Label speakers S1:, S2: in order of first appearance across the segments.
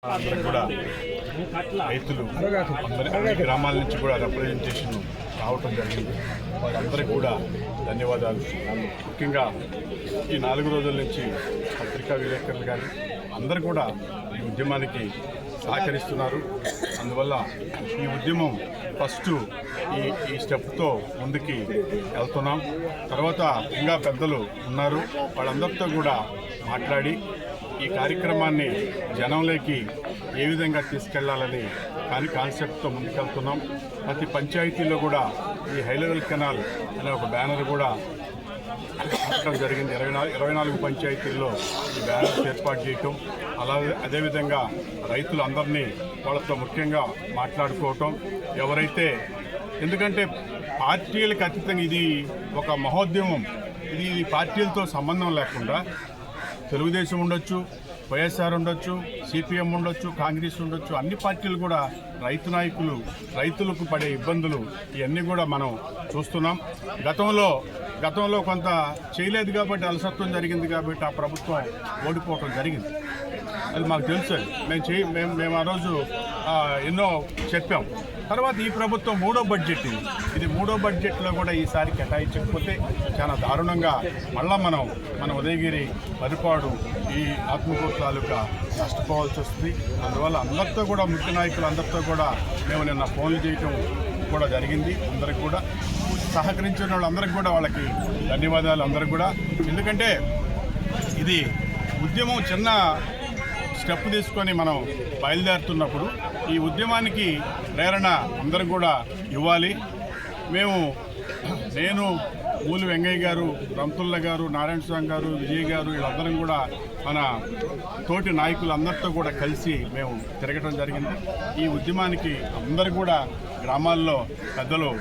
S1: అందరికి కూడా రైతులు అన్ని గ్రామాల నుంచి కూడా రిప్రజెంటేషన్ రావటం జరిగింది. వారందరికీ కూడా ధన్యవాదాలు. ముఖ్యంగా ఈ 4 రోజుల నుంచి పత్రికా విలేకరులు కానీ అందరూ కూడా ఈ ఉద్యమానికి సహకరిస్తున్నారు. అందువల్ల ఈ ఉద్యమం ఫస్ట్ ఈ స్టెప్తో ముందుకి వెళ్తున్నాం. తర్వాత ఇంకా పెద్దలు ఉన్నారు, వాళ్ళందరితో కూడా మాట్లాడి ఈ కార్యక్రమాన్ని జనంలోకి ఏ విధంగా తీసుకెళ్లాలని కాన్సెప్ట్తో ముందుకెళ్తున్నాం. ప్రతి పంచాయతీలో కూడా ఈ హై లెవెల్ కెనాల్ అనే ఒక బ్యానర్ కూడా పెట్టడం జరిగింది. 24 పంచాయతీల్లో ఈ బ్యానర్స్ ఏర్పాటు చేయటం, అలాగే అదేవిధంగా రైతులందరినీ వాళ్ళతో ముఖ్యంగా మాట్లాడుకోవటం. ఎవరైతే ఎందుకంటే పార్టీలకు అతీతంగా ఇది ఒక మహోద్యమం, ఇది పార్టీలతో సంబంధం లేకుండా తెలుగుదేశం ఉండొచ్చు, వైఎస్ఆర్ ఉండొచ్చు, సిపిఎం ఉండొచ్చు, కాంగ్రెస్ ఉండొచ్చు, అన్ని పార్టీలు కూడా రైతు నాయకులు రైతులకు పడే ఇబ్బందులు ఇవన్నీ కూడా మనం చూస్తున్నాం. గతంలో కొంత చేయలేదు కాబట్టి అలసత్వం జరిగింది కాబట్టి ఆ ప్రభుత్వం ఓడిపోవటం జరిగింది. అది మాకు తెలుసు. మేము ఆ రోజు ఎన్నో చెప్పాం. తర్వాత ఈ ప్రభుత్వం 3వ బడ్జెట్ ఇది 3వ బడ్జెట్లో కూడా ఈసారి కేటాయించకపోతే చాలా దారుణంగా మళ్ళా మన ఉదయగిరి పరిపాడు ఈ ఆత్మకూరు తాలూకా నష్టపోవాల్సి వస్తుంది. అందువల్ల అందరితో కూడా ముఖ్య నాయకులు అందరితో కూడా మేము నిన్న ఫోన్లు చేయటం కూడా జరిగింది. అందరికి కూడా సహకరించిన వాళ్ళందరికీ కూడా వాళ్ళకి ధన్యవాదాలు అందరికి కూడా. ఎందుకంటే ఇది ఉద్యమం చిన్న స్టెప్ తీసుకొని మనం బయలుదేరుతున్నప్పుడు ఈ ఉద్యమానికి ప్రేరణ అందరూ కూడా ఇవ్వాలి. నేను మూలి వెంగయ్య గారు, రంతుల్ల గారు, నారాయణ స్వామి గారు, విజయ్ గారు వీళ్ళందరం కూడా మన తోటి నాయకులందరితో కూడా కలిసి మేము తిరగడం జరిగింది. ఈ ఉద్యమానికి అందరూ కూడా గ్రామాల్లో పెద్దలు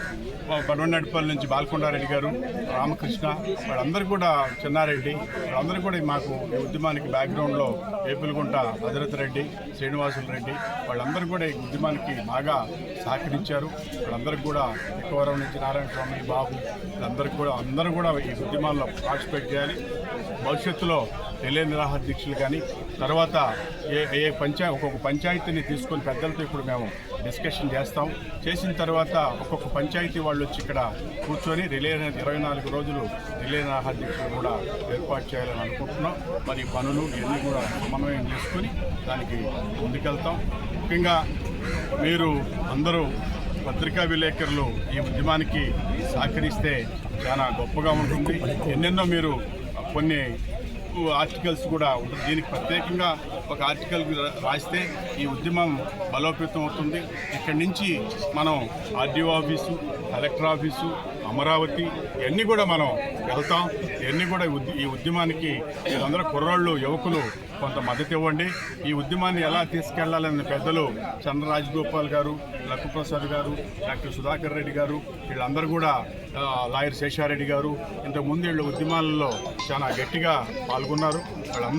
S1: పడవనడిపల్లి నుంచి బాలకొండారెడ్డి గారు, రామకృష్ణ, వాళ్ళందరూ కూడా చిన్నారెడ్డి, వాళ్ళందరూ కూడా మాకు ఈ ఉద్యమానికి బ్యాక్గ్రౌండ్లో ఏపులగుంట హజరత్ రెడ్డి, శ్రీనివాసులు రెడ్డి, వాళ్ళందరూ కూడా ఈ ఉద్యమానికి బాగా సహకరించారు. వాళ్ళందరికీ కూడా ఎక్కువరం నుంచి నారాయణ స్వామి, బాబు, అందరూ కూడా ఈ ఉద్యమాల్లో పార్టిసిపేట్ చేయాలి. భవిష్యత్తులో రిలే నిరాహార దీక్షలు కానీ తర్వాత ఒక్కొక్క పంచాయతీని తీసుకొని పెద్దలతో ఇప్పుడు మేము డిస్కషన్ చేసిన తర్వాత ఒక్కొక్క పంచాయతీ వాళ్ళు వచ్చి ఇక్కడ కూర్చొని 24 రోజులు రిలే నిరాహార దీక్షలు కూడా ఏర్పాటు చేయాలని అనుకుంటున్నాం. మరి పనులు ఇవన్నీ కూడా సమన్వయం చేసుకొని దానికి ముందుకెళ్తాం. ముఖ్యంగా మీరు అందరూ పత్రికా విలేకరులు ఈ ఉద్యమానికి సహకరిస్తే చాలా గొప్పగా ఉంటుంది. ఎన్నెన్నో మీరు కొన్ని ఆర్టికల్స్ కూడా ఉంటుంది. దీనికి ప్రత్యేకంగా ఒక ఆర్టికల్ రాస్తే ఈ ఉద్యమం బలోపేతం అవుతుంది. ఇక్కడి నుంచి మనం RDO office, collector office, Amaravati ఇవన్నీ కూడా మనం వెళ్తాం. ఇవన్నీ కూడా ఈ ఉద్యమానికి మీరందరూ కుర్రాళ్ళు, యువకులు కొంత మద్దతు ఇవ్వండి. ఈ ఉద్యమాన్ని ఎలా తీసుకెళ్లాలని పెద్దలు చంద్రరాజగోపాల్ గారు, లక్ష్మీప్రసాద్ గారు, డాక్టర్ సుధాకర్ రెడ్డి గారు, వీళ్ళందరూ కూడా లాయర్ శేషారెడ్డి గారు ఇంతకుముందు వీళ్ళు ఉద్యమాలలో చాలా గట్టిగా పాల్గొన్నారు. వాళ్ళందరూ